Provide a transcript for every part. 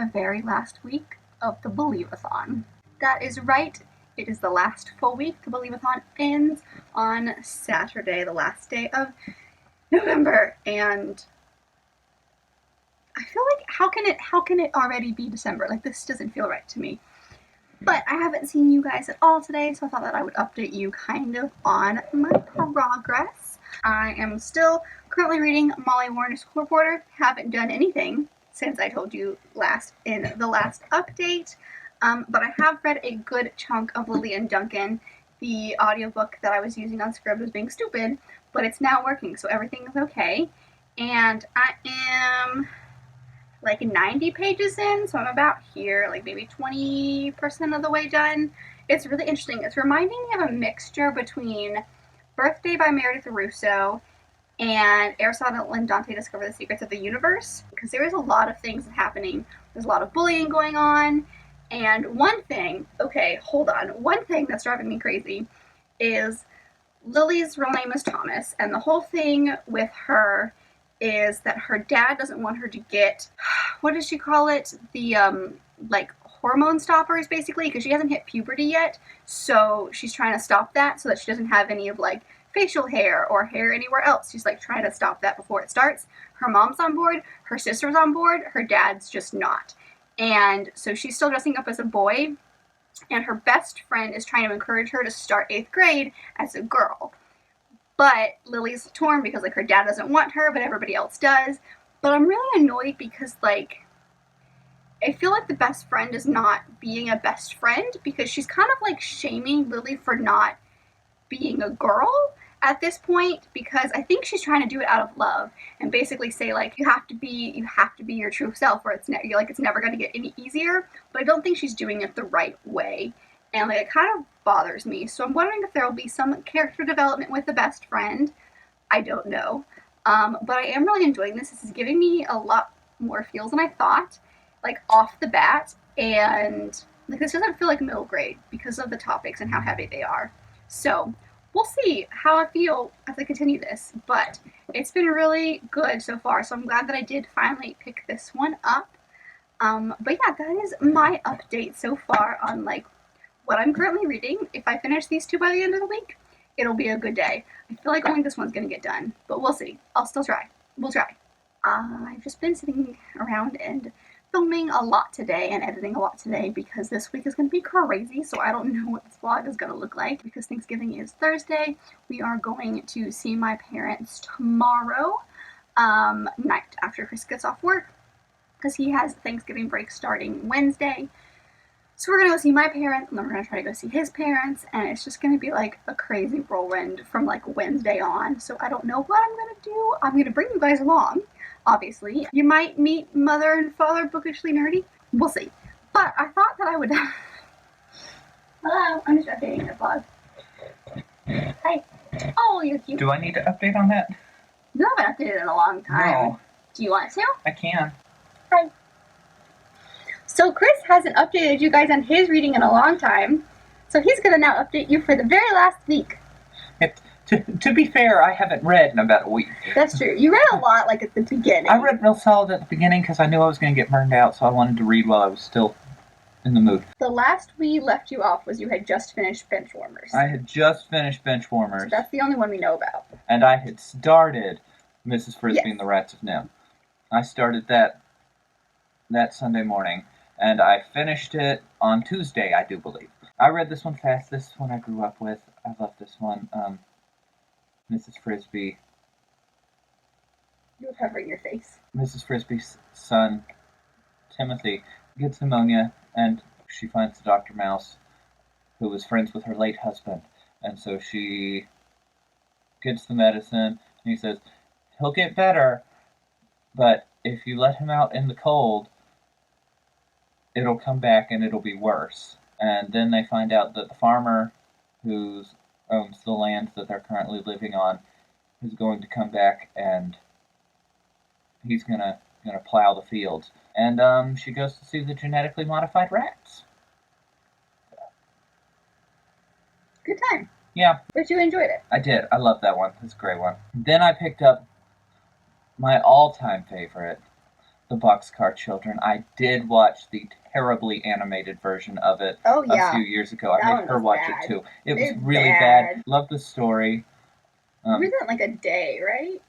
the very last week of the Believathon. That is right, it is the last full week. The Believathon ends on Saturday, the last day of November, and I feel like how can it already be December? Like, this doesn't feel right to me. But I haven't seen you guys at all today, so I thought that I would update you kind of on my progress. I am still currently reading Molly Warner's School Reporter. Haven't done anything since I told you last in the last update, but I have read a good chunk of Lily and Duncan. The audiobook that I was using on Scribd was being stupid, but it's now working, so everything is okay. And I am like 90 pages in, so I'm about here, like maybe 20% of the way done. It's really interesting. It's reminding me of a mixture between Birthday by Meredith Russo and Aristotle and Dante Discover the Secrets of the Universe, because there is a lot of things happening. There's a lot of bullying going on, and one thing that's driving me crazy is Lily's real name is Thomas, and the whole thing with her is that her dad doesn't want her to get, what does she call it? The, like, hormone stoppers, basically, because she hasn't hit puberty yet, so she's trying to stop that so that she doesn't have any of, like, facial hair or hair anywhere else. She's, like, trying to stop that before it starts. Her mom's on board, her sister's on board, her dad's just not. And so she's still dressing up as a boy, and her best friend is trying to encourage her to start 8th grade as a girl. But Lily's torn because, like, her dad doesn't want her, but everybody else does. But I'm really annoyed because, like, I feel like the best friend is not being a best friend because she's kind of, like, shaming Lily for not being a girl at this point, because I think she's trying to do it out of love and basically say, like, you have to be your true self, or it's never going to get any easier. But I don't think she's doing it the right way. And, like, it kind of bothers me. So I'm wondering if there will be some character development with the best friend. I don't know. But I am really enjoying this. This is giving me a lot more feels than I thought, like, off the bat. And, like, this doesn't feel like middle grade because of the topics and how heavy they are. So we'll see how I feel as I continue this. But it's been really good so far. So I'm glad that I did finally pick this one up. But yeah, that is my update so far on, like, what I'm currently reading. If I finish these two by the end of the week, it'll be a good day. I feel like only this one's gonna get done, but we'll see. I'll still try. We'll try. I've just been sitting around and filming a lot today and editing a lot today because this week is gonna be crazy, so I don't know what this vlog is gonna look like because Thanksgiving is Thursday. We are going to see my parents tomorrow night after Chris gets off work because he has Thanksgiving break starting Wednesday. So we're going to go see my parents, and then we're going to try to go see his parents, and it's just going to be, like, a crazy whirlwind from, like, Wednesday on. So I don't know what I'm going to do. I'm going to bring you guys along, obviously. You might meet Mother and Father Bookishly Nerdy. We'll see. But I thought that I would... Hello, I'm just updating your vlog. Hi. Oh, you're cute. Do I need to update on that? You haven't updated in a long time. No. Do you want to? I can. Hi. So Chris hasn't updated you guys on his reading in a long time, so he's going to now update you for the very last week. To be fair, I haven't read in about a week. That's true. You read a lot, like, at the beginning. I read real solid at the beginning because I knew I was going to get burned out, so I wanted to read while I was still in the mood. The last we left you off was you had just finished Benchwarmers. I had just finished Benchwarmers. So that's the only one we know about. And I had started Mrs. Frisbee and the Rats of Nim. I started that Sunday morning. And I finished it on Tuesday, I do believe. I read this one fast. This one I grew up with. I love this one. Mrs. Frisbee. You're covering your face. Mrs. Frisbee's son, Timothy, gets pneumonia, and she finds Dr. Mouse, who was friends with her late husband. And so she gets the medicine, and he says, he'll get better, but if you let him out in the cold, it'll come back and it'll be worse. And then they find out that the farmer who owns the land that they're currently living on is going to come back and he's gonna plow the fields. And she goes to see the genetically modified rats. Good time. Yeah. But you enjoyed it. I did. I love that one. It's a great one. Then I picked up my all-time favorite, The Boxcar Children. I did watch the terribly animated version of it Oh a yeah, few years ago. I that made one her was watch bad. it too. It was It's really bad. bad. Love the story. You read that in like a day, right?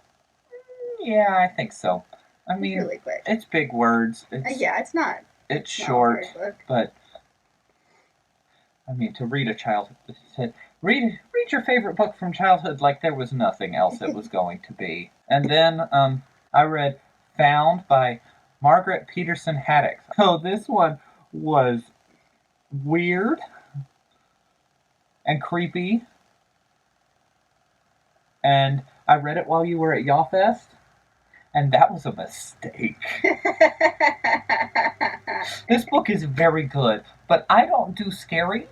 Yeah, I think so. I It's mean, really quick. it's big words. Yeah, it's not. It's Not a short, hard book. but I mean, to read a childhood, read your favorite book from childhood like there was nothing else it was going to be. And then I read Found by Margaret Peterson Haddock. So this one was weird and creepy, and I read it while you were at YawFest, and that was a mistake. This book is very good, but I don't do scary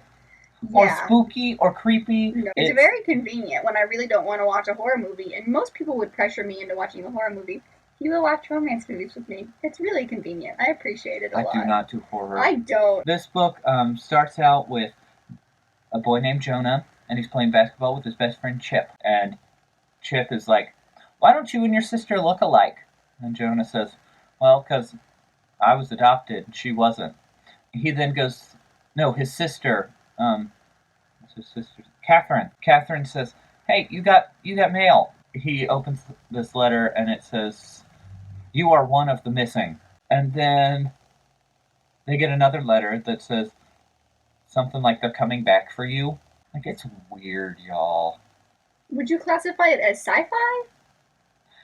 or spooky or creepy. No, it's very convenient when I really don't want to watch a horror movie, and most people would pressure me into watching a horror movie. You will watch romance movies with me. It's really convenient. I appreciate it a lot. I do not do horror. I don't. This book starts out with a boy named Jonah, and he's playing basketball with his best friend Chip. And Chip is like, "Why don't you and your sister look alike?" And Jonah says, "Well, because I was adopted and she wasn't." He then goes, no, his sister, what's his sister? Catherine. Catherine says, "Hey, you got mail." He opens this letter and it says, "You are one of the missing." And then they get another letter that says something like they're coming back for you. Like, it's weird, y'all. Would you classify it as sci-fi?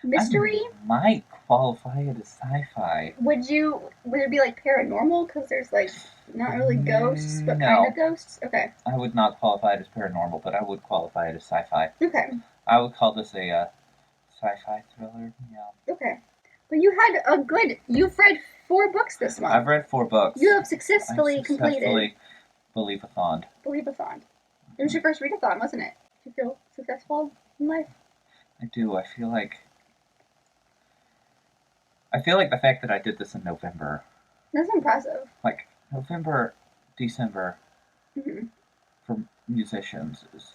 Mystery? I might qualify it as sci-fi. Would it be like paranormal? Because there's like not really ghosts, but kind of ghosts? Okay. I would not qualify it as paranormal, but I would qualify it as sci-fi. Okay. I would call this a sci-fi thriller. Yeah. Okay. But you've read 4 books this month. I've read 4 books. You have successfully completed Believathon. Believathon. It was your first readathon, wasn't it? Do you feel successful in life? I do. I feel like the fact that I did this in November. That's impressive. Like, November, December, mm-hmm. for musicians is...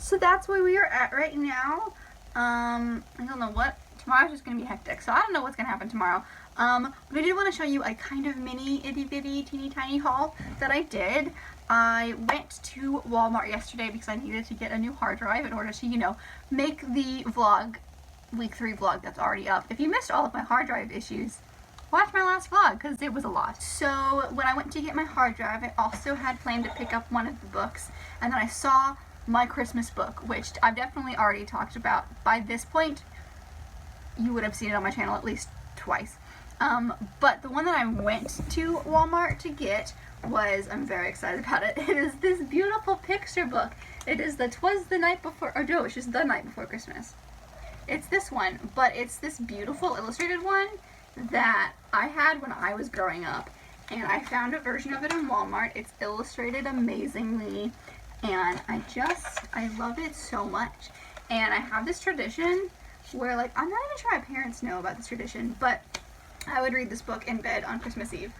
So that's where we are at right now. I don't know what... Tomorrow's just going to be hectic, so I don't know what's going to happen tomorrow. But I did want to show you a kind of mini, itty-bitty, teeny-tiny haul that I did. I went to Walmart yesterday because I needed to get a new hard drive in order to, make the vlog, week 3 vlog that's already up. If you missed all of my hard drive issues, watch my last vlog because it was a lot. So when I went to get my hard drive, I also had planned to pick up one of the books, and then I saw my Christmas book, which I've definitely already talked about. By this point, you would have seen it on my channel at least twice. But the one that I went to Walmart to get I'm very excited about it. It is this beautiful picture book. It is it's just the night before Christmas. It's this one, but it's this beautiful illustrated one that I had when I was growing up, and I found a version of it in Walmart. It's illustrated amazingly, and I love it so much. And I have this tradition where, like, I'm not even sure my parents know about this tradition, but I would read this book in bed on Christmas Eve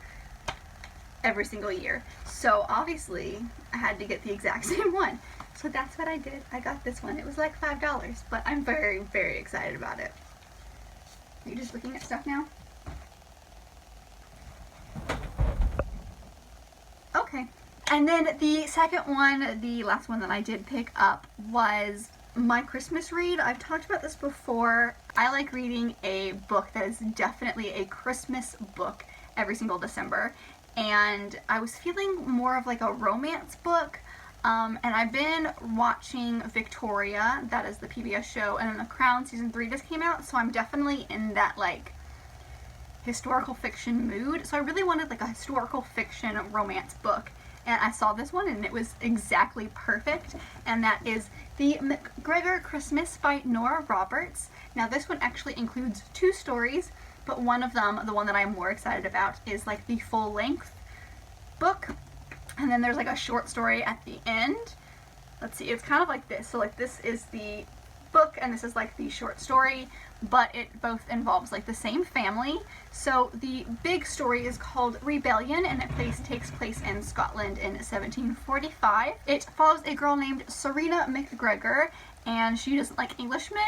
every single year. So obviously I had to get the exact same one. So that's what I did. I got this one. It was like $5, but I'm very, very excited about it. Are you just looking at stuff now? Okay. And then the second one, the last one that I did pick up, was my Christmas read. I've talked about this before. I like reading a book that is definitely a Christmas book every single December. And I was feeling more of like a romance book. And I've been watching Victoria, that is the PBS show, and then The Crown season 3 just came out, so I'm definitely in that like historical fiction mood. So I really wanted like a historical fiction romance book, and I saw this one and it was exactly perfect, and that is The McGregor Christmas by Nora Roberts. Now this one actually includes 2 stories, but one of them, the one that I'm more excited about, is like the full-length book. And then there's like a short story at the end. Let's see, it's kind of like this. So like this is the book and this is like the short story, but it both involves like the same family. So the big story is called Rebellion, and it takes place in Scotland in 1745. It follows a girl named Serena McGregor, and she doesn't like Englishmen,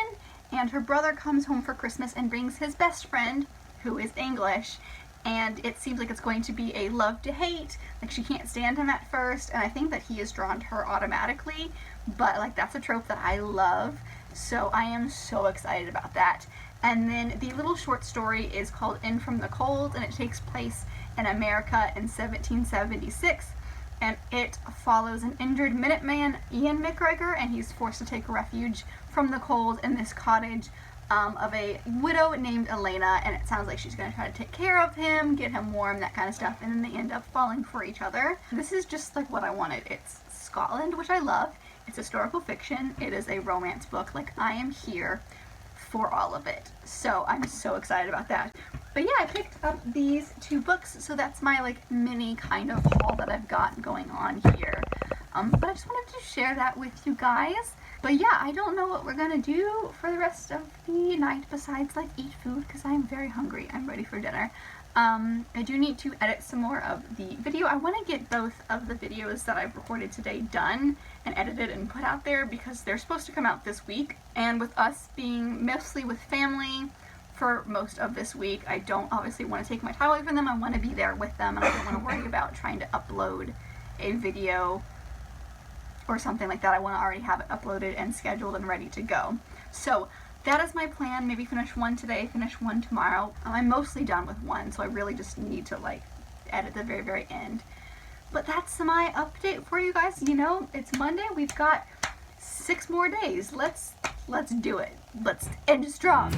and her brother comes home for Christmas and brings his best friend, who is English, and it seems like it's going to be a love to hate. Like, she can't stand him at first, and I think that he is drawn to her automatically, but like, that's a trope that I love, so I am so excited about that. And then the little short story is called In From the Cold, and it takes place in America in 1776, and it follows an injured Minuteman, Ian McGregor, and he's forced to take refuge from the cold in this cottage of a widow named Elena, and it sounds like she's going to try to take care of him, get him warm, that kind of stuff, and then they end up falling for each other. This is just like what I wanted. It's Scotland, which I love. It's historical fiction. It is a romance book. Like, I am here for all of it. So I'm so excited about that. But yeah, I picked up these 2 books, so that's my like mini kind of haul that I've got going on here. But I just wanted to share that with you guys. But yeah, I don't know what we're gonna do for the rest of the night besides like eat food, because I'm very hungry. I'm ready for dinner. I do need to edit some more of the video. I want to get both of the videos that I've recorded today done and edited and put out there, because they're supposed to come out this week. And with us being mostly with family for most of this week, I don't obviously want to take my time away from them. I want to be there with them, and I don't want to worry about trying to upload a video or something like that. I want to already have it uploaded and scheduled and ready to go. So that is my plan. Maybe finish one today, finish one tomorrow. I'm mostly done with one, so I really just need to like edit the very, very end. But that's my update for you guys. You know, it's Monday. We've got 6 more days. Let's do it. Let's end strong.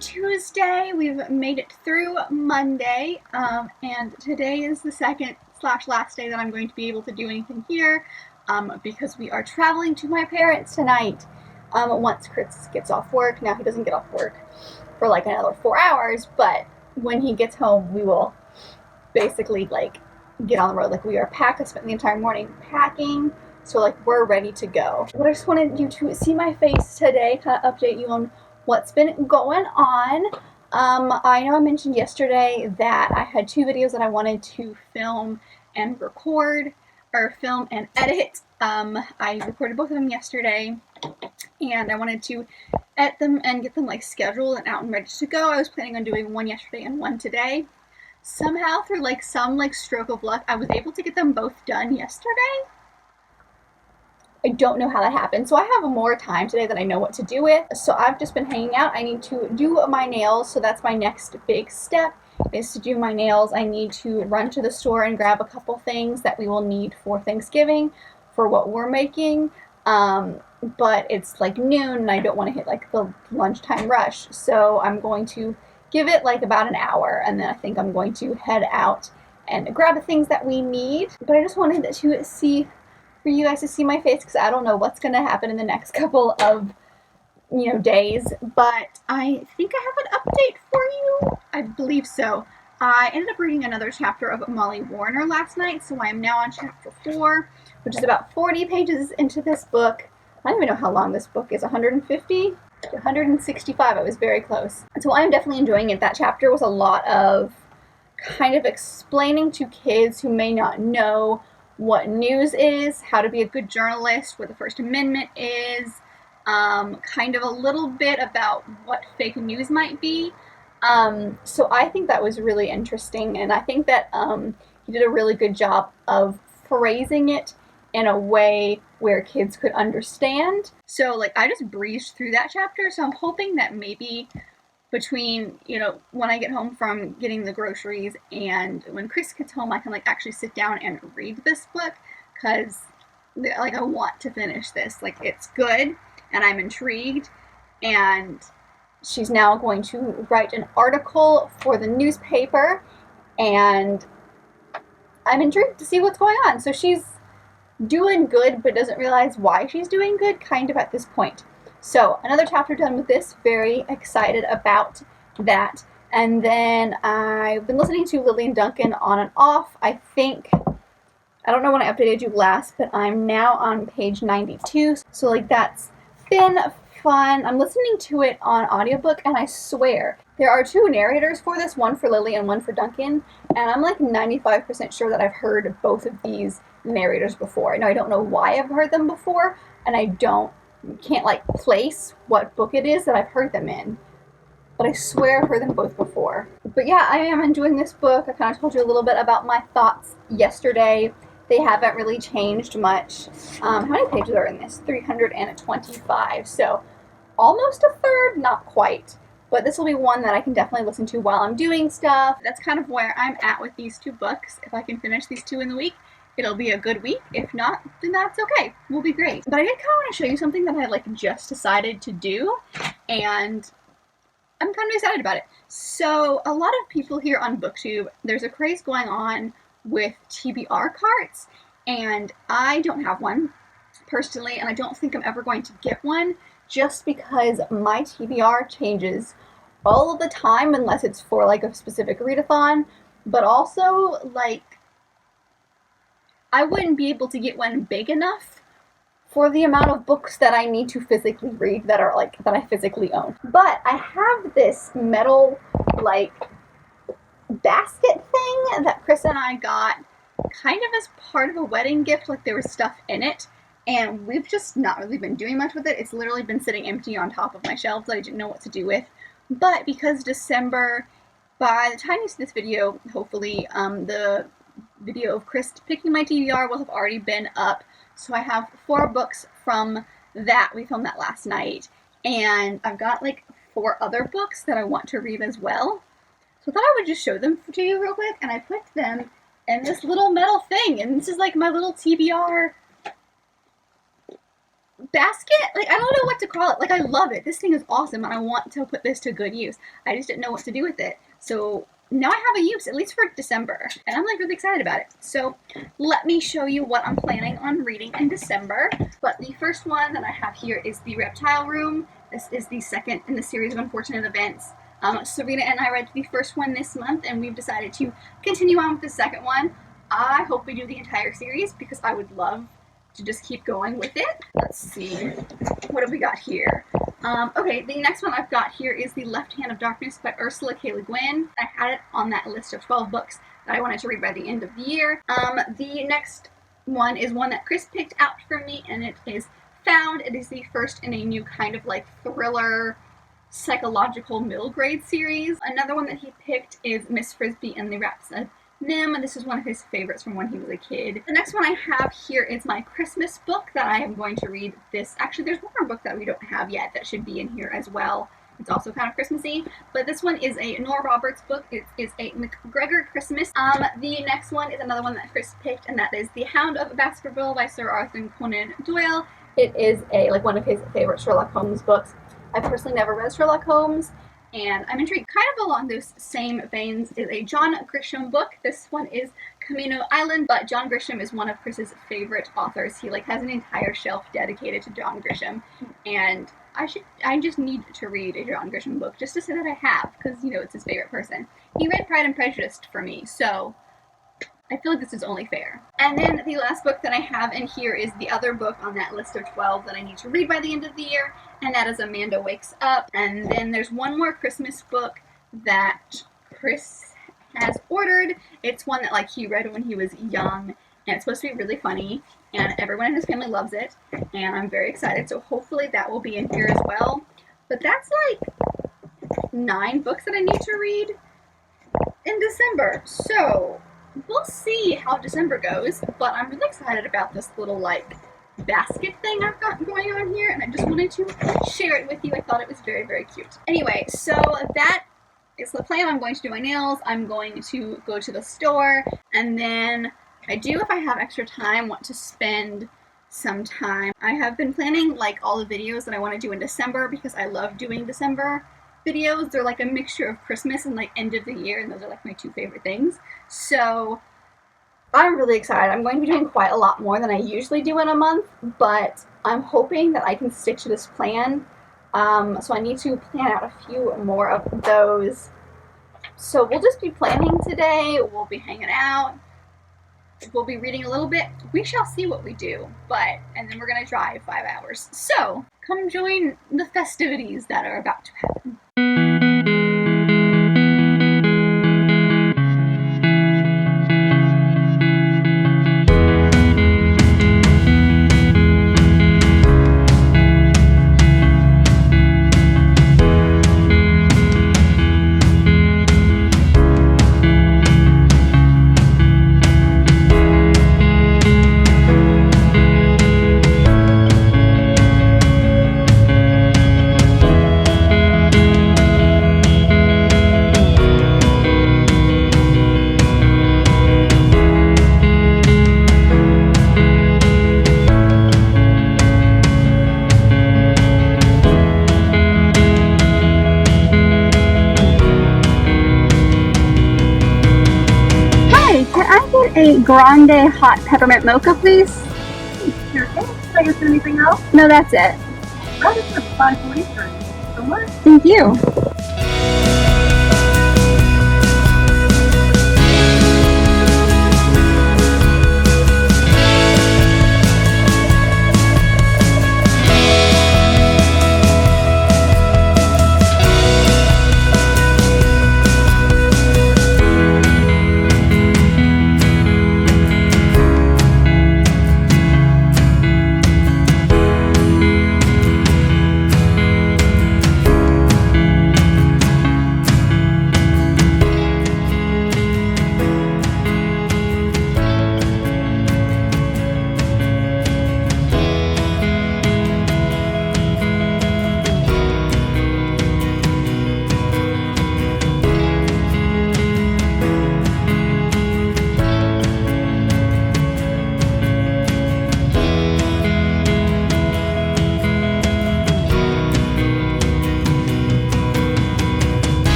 Tuesday. We've made it through Monday, and today is the second/last day that I'm going to be able to do anything here, because we are traveling to my parents tonight. Once Chris gets off work. Now he doesn't get off work for like another 4 hours, but when he gets home, we will basically like get on the road. Like, we are packed. I spent the entire morning packing, so like we're ready to go. But I just wanted you to see my face today, kind of update you on what's been going on. I know I mentioned yesterday that I had 2 videos that I wanted to film and record, or film and edit. I recorded both of them yesterday, and I wanted to edit them and get them like scheduled and out and ready to go. I was planning on doing one yesterday and one today. Somehow, through like some like stroke of luck, I was able to get them both done yesterday. I don't know how that happened. So I have more time today that I know what to do with. So I've just been hanging out. I need to do my nails. So that's my next big step, is to do my nails. I need to run to the store and grab a couple things that we will need for Thanksgiving for what we're making. But it's like noon and I don't want to hit like the lunchtime rush. So I'm going to give it like about an hour, and then I think I'm going to head out and grab the things that we need. But I just wanted to see, for you guys to see my face, because I don't know what's going to happen in the next couple of, days. But I think I have an update for you. I believe so. I ended up reading another chapter of Molly Warner last night, so I am now on chapter 4, which is about 40 pages into this book. I don't even know how long this book is, 150? 165, I was very close. So I am definitely enjoying it. That chapter was a lot of kind of explaining to kids who may not know what news is, how to be a good journalist, what the First Amendment is, kind of a little bit about what fake news might be. So I think that was really interesting, and I think that he did a really good job of phrasing it in a way where kids could understand. So like I just breezed through that chapter, so I'm hoping that maybe between, when I get home from getting the groceries and when Chris gets home, I can like actually sit down and read this book, because like I want to finish this. Like it's good and I'm intrigued, and she's now going to write an article for the newspaper, and I'm intrigued to see what's going on. So she's doing good but doesn't realize why she's doing good kind of at this point. So another chapter done with this. Very excited about that. And then I've been listening to Lily and Duncan on and off. I don't know when I updated you last, but I'm now on page 92. So like that's been fun. I'm listening to it on audiobook, and I swear there are two narrators for this, one for Lily and one for Duncan, and I'm like 95% sure that I've heard both of these narrators before. Now I don't know why I've heard them before, and I can't like place what book it is that I've heard them in, but I swear I've heard them both before. But yeah, I am enjoying this book. I kind of told you a little bit about my thoughts yesterday. They haven't really changed much. How many pages are in this? 325. So almost a third, not quite. But this will be one that I can definitely listen to while I'm doing stuff. That's kind of where I'm at with these two books. If I can finish these two in the week, it'll be a good week. If not, then that's okay. We'll be great. But I did kind of want to show you something that I like just decided to do, and I'm kind of excited about it. So a lot of people here on BookTube, there's a craze going on with TBR carts, and I don't have one personally, and I don't think I'm ever going to get one, just because my TBR changes all of the time unless it's for like a specific readathon, but also like I wouldn't be able to get one big enough for the amount of books that I need to physically read that I physically own. But I have this metal like basket thing that Chris and I got kind of as part of a wedding gift. Like there was stuff in it, and we've just not really been doing much with it. It's literally been sitting empty on top of my shelves that I didn't know what to do with. But because December, by the time you see this video, hopefully the video of Chris picking my TBR will have already been up. So I have 4 books from that. We filmed that last night. And I've got like 4 other books that I want to read as well. So I thought I would just show them to you real quick. And I put them in this little metal thing. And this is like my little TBR basket. Like, I don't know what to call it. Like, I love it. This thing is awesome. And I want to put this to good use. I just didn't know what to do with it. So now I have a use, at least for December, and I'm like really excited about it. So let me show you what I'm planning on reading in December. But the first one that I have here is The Reptile Room. This is the second in the series of unfortunate events. Serena and I read the first one this month, and we've decided to continue on with the second one. I hope we do the entire series because I would love to just keep going with it. Let's see, what have we got here? Okay, the next one I've got here is The Left Hand of Darkness by Ursula K. Le Guin. I had it on that list of 12 books that I wanted to read by the end of the year. The next one is one that Chris picked out for me, and it is Found. It is the first in a new kind of like thriller, psychological middle grade series. Another one that he picked is Miss Frisbee and the Raps of Nim. This is one of his favorites from when he was a kid. The next one I have here is my Christmas book that I am going to read this. Actually, there's one more book that we don't have yet that should be in here as well. It's also kind of Christmassy, but this one is a Nora Roberts book. It is a McGregor Christmas. The next one is another one that Chris picked, and that is The Hound of Baskerville by Sir Arthur Conan Doyle. It is one of his favorite Sherlock Holmes books. I personally never read Sherlock Holmes, and I'm intrigued. Kind of along those same veins is a John Grisham book. This one is Camino Island, but John Grisham is one of Chris's favorite authors. He has an entire shelf dedicated to John Grisham, and I just need to read a John Grisham book just to say that I have, because it's his favorite person. He read Pride and Prejudice for me, so I feel like this is only fair. And then the last book that I have in here is the other book on that list of 12 that I need to read by the end of the year, and that is Amanda Wakes Up. And then there's one more Christmas book that Chris has ordered. It's one that he read when he was young, and it's supposed to be really funny, and everyone in his family loves it, and I'm very excited, so hopefully that will be in here as well. But that's like 9 books that I need to read in December, so we'll see how December goes, but I'm really excited about this little like basket thing I've got going on here, and I just wanted to share it with you. I thought it was very, very cute. Anyway, so that is the plan. I'm going to do my nails, I'm going to go to the store, and then I do, if I have extra time, want to spend some time. I have been planning like all the videos that I want to do in December because I love doing December videos. They're like a mixture of Christmas and like end of the year, and those are like my 2 favorite things. So I'm really excited. I'm going to be doing quite a lot more than I usually do in a month, but I'm hoping that I can stick to this plan. So I need to plan out a few more of those. So we'll just be planning today. We'll be hanging out. We'll be reading a little bit. We shall see what we do. And then we're going to drive 5 hours. So come join the festivities that are about to happen. A grande hot peppermint mocha, please. Sure thing. Did I get anything else? No, that's it. Oh, this is 5:43. So much. Thank you.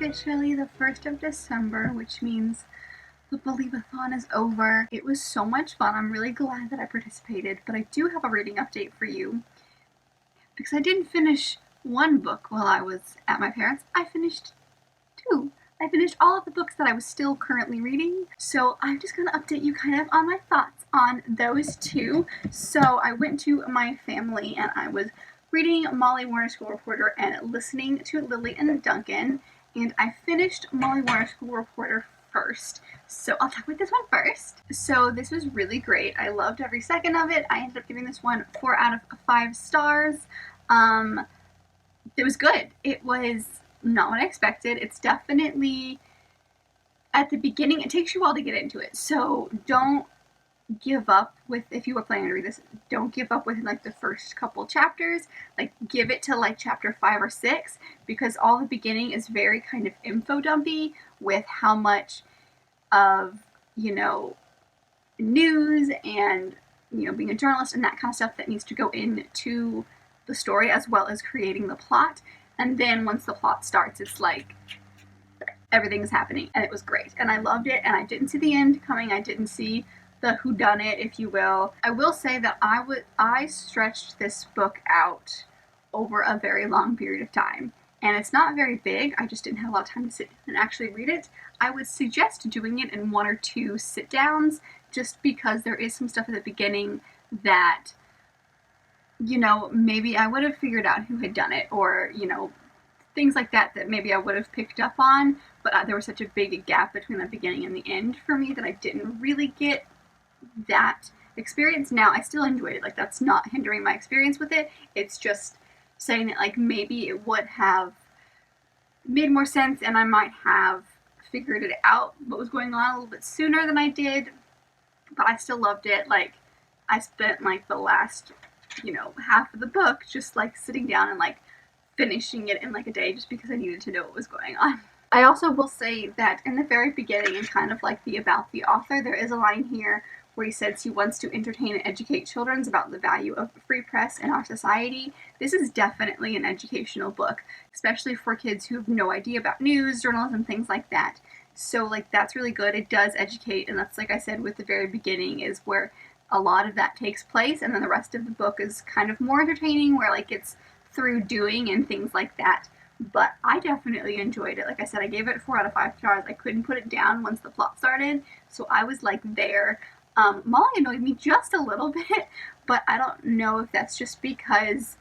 officially the 1st of December, which means the Believathon is over. It was so much fun. I'm really glad that I participated, but I do have a reading update for you because I didn't finish one book while I was at my parents'. I finished two. I finished all of the books that I was still currently reading, so I'm just going to update you kind of on my thoughts on those two. So I went to my family and I was reading Molly Warner School Reporter and listening to Lily and Duncan, and I finished Molly Warner School Reporter first. So I'll talk about this one first. So this was really great. I loved every second of it. I ended up giving this one 4 out of 5 stars. It was good. It was not what I expected. It's definitely, at the beginning, it takes you a while to get into it. So don't give up with, if you were planning to read this, don't give up within like the first couple chapters. Like give it to like chapter 5 or 6, because all the beginning is very kind of info dumpy with how much of, news and, being a journalist and that kind of stuff that needs to go into the story, as well as creating the plot. And then once the plot starts, it's like everything is happening, and it was great. And I loved it, and I didn't see the end coming. I didn't see the whodunit, if you will. I will say that I stretched this book out over a very long period of time. And it's not very big. I just didn't have a lot of time to sit and actually read it. I would suggest doing it in 1 or 2 sit downs, just because there is some stuff at the beginning that, maybe I would have figured out who had done it, or, things like that maybe I would have picked up on, but there was such a big gap between the beginning and the end for me that I didn't really get that experience. Now, I still enjoyed it. Like, that's not hindering my experience with it. It's just saying that, like, maybe it would have made more sense and I might have figured it out what was going on a little bit sooner than I did, but I still loved it. Like, I spent, like, the last, half of the book just, like, sitting down and, like, finishing it in, like, a day just because I needed to know what was going on. I also will say that in the very beginning, and kind of like the about the author, there is a line here where he says he wants to entertain and educate children about the value of free press in our society. This is definitely an educational book, especially for kids who have no idea about news, journalism, things like that. So, like, that's really good. It does educate, and that's, like I said, with the very beginning is where a lot of that takes place, and then the rest of the book is kind of more entertaining, where, like, it's through doing and things like that. But I definitely enjoyed it. Like I said, I gave it 4 out of 5 stars. I couldn't put it down once the plot started, so I was, like, there. Molly annoyed me just a little bit, but I don't know if that's just because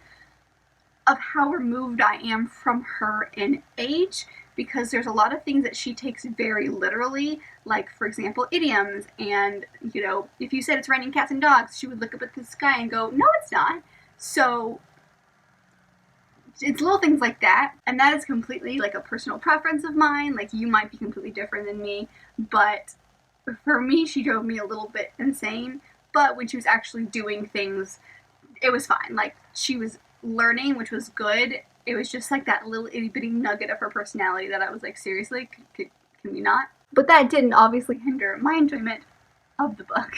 of how removed I am from her in age, because there's a lot of things that she takes very literally, like, for example, idioms, and, if you said it's raining cats and dogs, she would look up at the sky and go, no, it's not. So it's little things like that, and that is completely, like, a personal preference of mine. Like, you might be completely different than me, but for me, she drove me a little bit insane. But when she was actually doing things, it was fine. Like, she was learning, which was good. It was just, like, that little itty-bitty nugget of her personality that I was like, seriously, can we not? But that didn't obviously hinder my enjoyment of the book.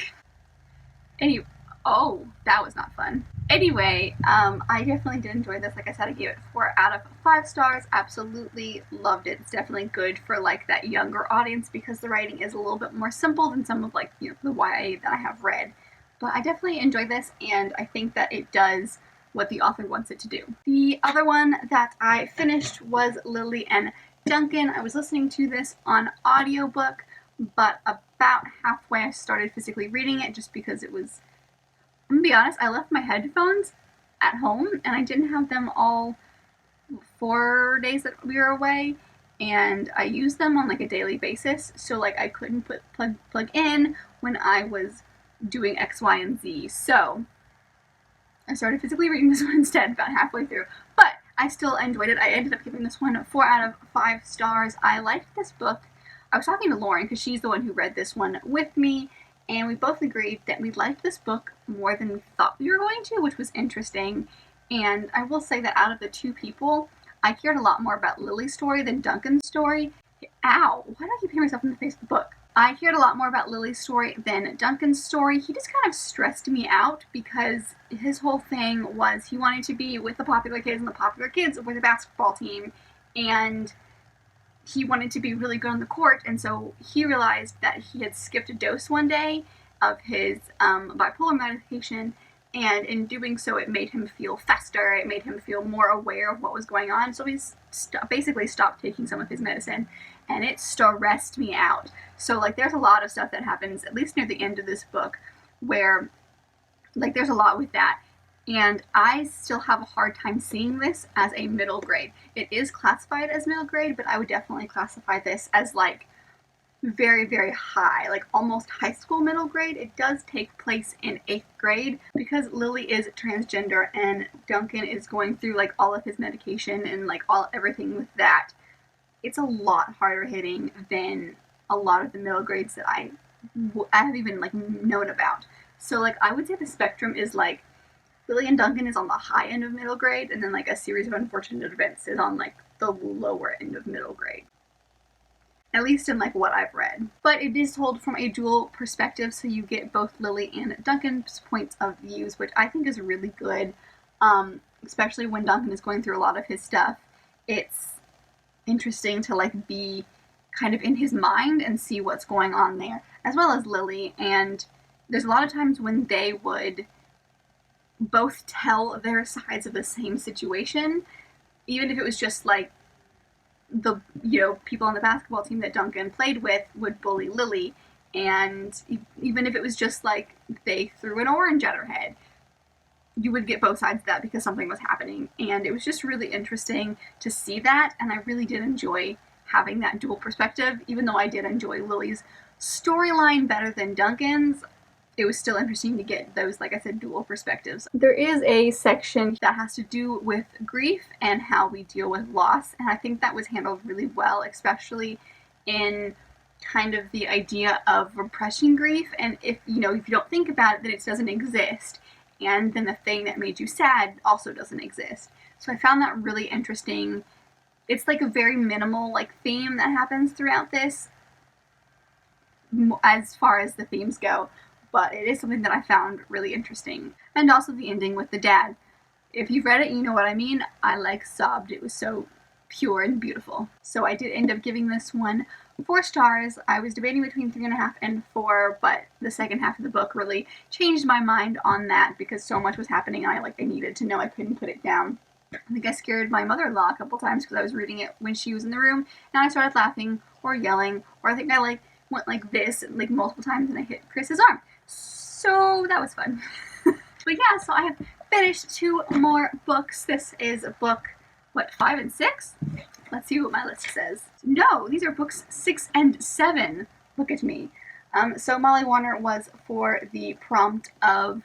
Anyway, oh, that was not fun. Anyway, I definitely did enjoy this. Like I said, I gave it 4 out of 5 stars. Absolutely loved it. It's definitely good for, like, that younger audience, because the writing is a little bit more simple than some of, like, the YA that I have read. But I definitely enjoyed this, and I think that it does what the author wants it to do. The other one that I finished was Lily and Duncan. I was listening to this on audiobook, but about halfway I started physically reading it just because it was, I'm gonna be honest, I left my headphones at home and I didn't have them all 4 days that we were away, and I used them on, like, a daily basis, so, like, I couldn't plug in when I was doing X, Y, and Z. So I started physically reading this one instead about halfway through, but I still enjoyed it. I ended up giving this one 4 out of 5 stars. I liked this book. I was talking to Lauren because she's the one who read this one with me, and we both agreed that we liked this book more than we thought we were going to, which was interesting. And I will say that out of the 2 people, I cared a lot more about Lily's story than Duncan's story. Ow! Why do I keep hitting myself in the face with the book? I cared a lot more about Lily's story than Duncan's story. He just kind of stressed me out because his whole thing was he wanted to be with the popular kids, and the popular kids were the basketball team. And he wanted to be really good on the court, and so he realized that he had skipped a dose one day of his bipolar medication, and in doing so it made him feel faster, it made him feel more aware of what was going on, so he basically stopped taking some of his medicine, and it stressed me out. So like there's a lot of stuff that happens, at least near the end of this book, where like there's a lot with that. And I still have a hard time seeing this as a middle grade. It is classified as middle grade, but I would definitely classify this as like very, very high, like almost high school middle grade. It does take place in 8th grade because Lily is transgender and Duncan is going through like all of his medication and like everything with that. It's a lot harder hitting than a lot of the middle grades that I have even like known about. So like I would say the spectrum is like Lily and Duncan is on the high end of middle grade, and then like A Series of Unfortunate Events is on like the lower end of middle grade. At least in like what I've read. But it is told from a dual perspective, so you get both Lily and Duncan's points of views, which I think is really good, especially when Duncan is going through a lot of his stuff. It's interesting to like be kind of in his mind and see what's going on there, as well as Lily. And there's a lot of times when they would both tell their sides of the same situation, even if it was just like the people on the basketball team that Duncan played with would bully Lily, and even if it was just like they threw an orange at her head, you would get both sides of that because something was happening. And it was just really interesting to see that, and I really did enjoy having that dual perspective. Even though I did enjoy Lily's storyline better than Duncan's, it was still interesting to get those, like I said, dual perspectives. There is a section that has to do with grief and how we deal with loss, and I think that was handled really well, especially in kind of the idea of repressing grief. And if you don't think about it, then it doesn't exist, and then the thing that made you sad also doesn't exist. So I found that really interesting. It's like a very minimal like theme that happens throughout this as far as the themes go, but it is something that I found really interesting. And also the ending with the dad. If you've read it, you know what I mean. I like sobbed. It was so pure and beautiful. So I did end up giving this one 4 stars. I was debating between 3.5 and 4, but the second half of the book really changed my mind on that because so much was happening and I needed to know. I couldn't put it down. I think I scared my mother-in-law a couple times because I was reading it when she was in the room, and I started laughing or yelling, or I think I went like this multiple times and I hit Chris's arm. So that was fun. But yeah, so I have finished 2 more books. This is book, 5 and 6? Let's see what my list says. No, these are books 6 and 7. Look at me. So Molly Warner was for the prompt of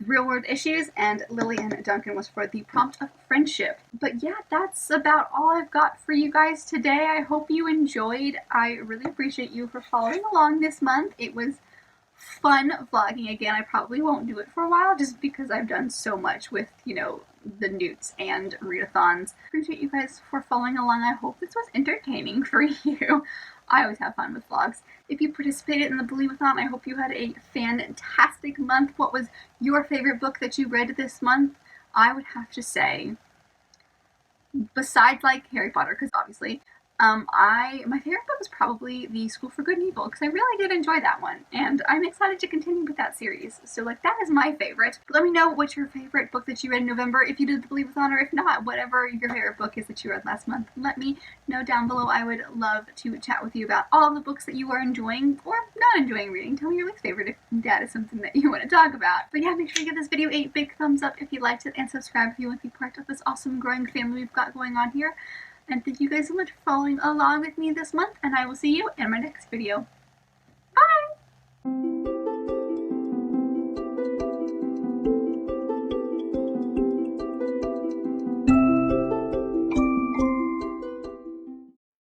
real world issues, and Lily and Duncan was for the prompt of friendship. But yeah, that's about all I've got for you guys today. I hope you enjoyed. I really appreciate you for following along this month. It was fun vlogging again. I probably won't do it for a while just because I've done so much with, the newts and readathons. Appreciate you guys for following along. I hope this was entertaining for you. I always have fun with vlogs. If you participated in the Believathon, I hope you had a fantastic month. What was your favorite book that you read this month? I would have to say, besides Harry Potter, because obviously, my favorite book was probably The School for Good and Evil, because I really did enjoy that one, and I'm excited to continue with that series. So that is my favorite. Let me know what's your favorite book that you read in November, if you did the Believathon, or if not, whatever your favorite book is that you read last month. Let me know down below. I would love to chat with you about all of the books that you are enjoying or not enjoying reading. Tell me your least favorite if that is something that you want to talk about. But yeah, make sure you give this video a big thumbs up if you liked it, and subscribe if you want to be part of this awesome growing family we've got going on here. And thank you guys so much for following along with me this month, and I will see you in my next video.